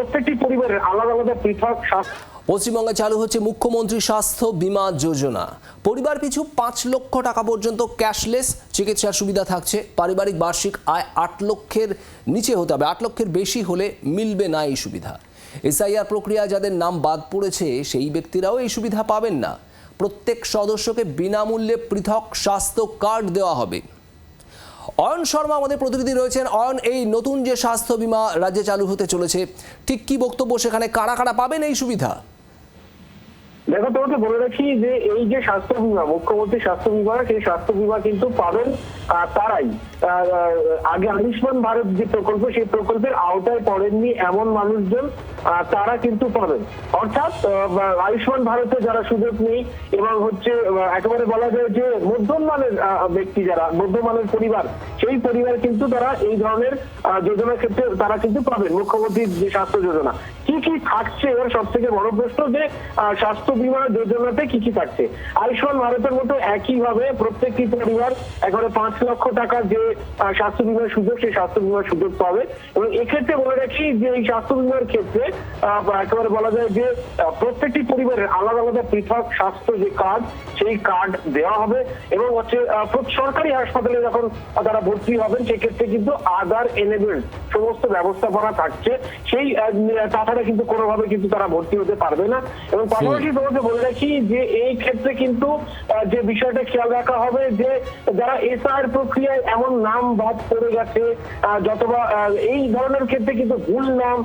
প্রত্যেকটি পরিবারের আলাদা আলাদা পৃথক স্বাস্থ্য। পশ্চিমবঙ্গে চালু হচ্ছে মুখ্যমন্ত্রী স্বাস্থ্য বীমা যোজনা। পরিবার পিছু 5 লক্ষ টাকা পর্যন্ত ক্যাশলেস চিকিৎসার সুবিধা থাকছে। পারিবারিক বার্ষিক আয় 8 লক্ষের নিচে হতে হবে, 8 লক্ষের বেশি হলে মিলবে না এই সুবিধা। এসআইআর প্রক্রিয়া যাদের নাম বাদ পড়েছে সেই ব্যক্তিরাও এই সুবিধা পাবেন না। প্রত্যেক সদস্যকে বিনামূল্যে পৃথক স্বাস্থ্য কার্ড দেওয়া হবে। অয়ন শর্মা আমাদের প্রতিনিধি রয়েছেন। অয়ন, এই নতুন যে স্বাস্থ্য বীমা রাজ্যে চালু হতে চলেছে, ঠিক কি বক্তব্য সেখানে, কারা কারা পাবেন এই সুবিধা? দেখো, তোমাকে বলে রাখি যে এই যে স্বাস্থ্য বীমা, মুখ্যমন্ত্রী স্বাস্থ্য বীমা, সেই স্বাস্থ্য বীমা কিন্তু পাবেন তারাই আগে আয়ুষ্মান ভারত যে প্রকল্প, সেই প্রকল্পের আওতায় পড়েননি এমন মানুষজন তারা কিন্তু পাবেন। অর্থাৎ আয়ুষ্মান ভারতে যারা সুযোগ নেই এবং একেবারে বলা যায় যে মধ্যম মানের ব্যক্তি, যারা মধ্যমানের পরিবার, সেই পরিবার কিন্তু তারা এই ধরনের যোজনার ক্ষেত্রে তারা কিন্তু পাবেন মুখ্যমন্ত্রীর যে স্বাস্থ্য যোজনা। কি কি থাকছে, এবার সব থেকে বড় প্রশ্ন যে স্বাস্থ্য বীমা যোজনাতে কি কি থাকছে। আয়ুষ্মান ভারতের মতো একইভাবে প্রত্যেকটি পরিবার একেবারে 5 লক্ষ টাকা যে স্বাস্থ্য বীমার সুযোগ, সেই স্বাস্থ্য বীমার সুযোগ পাবে। এবং এক্ষেত্রে বলে রাখি যে এই স্বাস্থ্য বীমার ক্ষেত্রে একেবারে বলা যায় যে প্রত্যেকটি পরিবারের আলাদা আলাদা পৃথক স্বাস্থ্য যে কার্ড, সেই কার্ড দেওয়া হবে। এবং সরকারি হাসপাতালে যখন তারা ভর্তি হবেন, সেক্ষেত্রে কিন্তু আধার এনেবেলড সমস্ত ব্যবস্থাপনা থাকছে। সেই তাছাড়া কিন্তু কোনোভাবে কিন্তু তারা ভর্তি হতে পারবে না। এবং পাশাপাশি তোমাকে বলে রাখি যে এই ক্ষেত্রে কিন্তু যে বিষয়টা খেয়াল রাখা হবে যে যারা এসআইআর প্রক্রিয়ায় এমন নাম বাদ পড়ে গেছে, যতবা এই ধরনের ক্ষেত্রে কিন্তু ভুল নাম,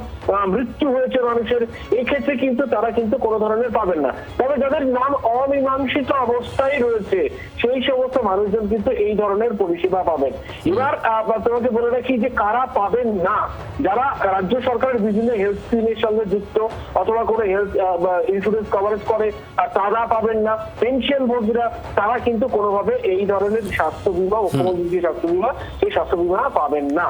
মৃত্যু হয়েছে মানুষের, এই ক্ষেত্রে কিন্তু তারা কিন্তু কোনো ধরনের পাবেন না। তবে যাদের নাম অমীমাংসিত অবস্থায় রয়েছে, সেই সমস্ত মানুষজন কিন্তু এই ধরনের পরিষেবা পাবেন। এবার তোমাকে বলে রাখি যে কারা পাবেন না, যারা রাজ্য সরকারের বিভিন্ন হেলথ স্কিমের সঙ্গে যুক্ত অথবা কোনো হেলথ ইন্স্যুরেন্স কভারেজ করে, তারা পাবেন না। পেনশন ভোগীরা তারা কিন্তু কোনোভাবে এই ধরনের স্বাস্থ্য বীমা, মুখ্যমন্ত্রীর যে স্বাস্থ্য বীমা, সেই স্বাস্থ্য বীমা পাবেন না।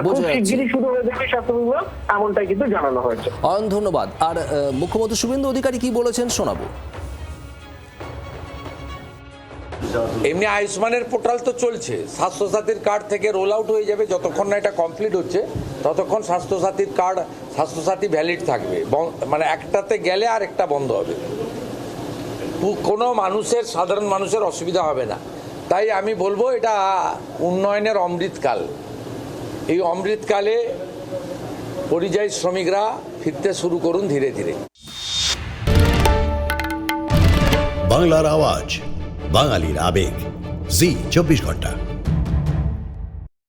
খুব শিগগিরই শুরু হয়ে যাবে স্বাস্থ্য বীমা, এমনটাই কিন্তু জানানো হয়েছে। অয়ন, ধন্যবাদ। আর মুখ্যমন্ত্রী শুভেন্দু অধিকারী কি বলেছেন শোনাবো। এমনি আয়ুষ্মানের পোর্টাল তো চলছে, স্বাস্থ্যসাথীর কার্ড থেকে রোল আউট হয়ে যাবে। যতক্ষণ না এটা কমপ্লিট হচ্ছে ততক্ষণ স্বাস্থ্যসাথীর কার্ড, স্বাস্থ্যসাথী ভ্যালিড থাকবে, মানে একটাতে গেলে আর একটা বন্ধ হবে। কোনো মানুষের, সাধারণ মানুষের অসুবিধা হবে না। তাই আমি বলবো এটা উন্নয়নের অমৃতকাল। এই অমৃতকালে পরিযায়ী শ্রমিকরা ফিরতে শুরু করুন ধীরে ধীরে। বাংলার আওয়াজ, বাঙালির আবেগ, জি 24 ঘন্টা।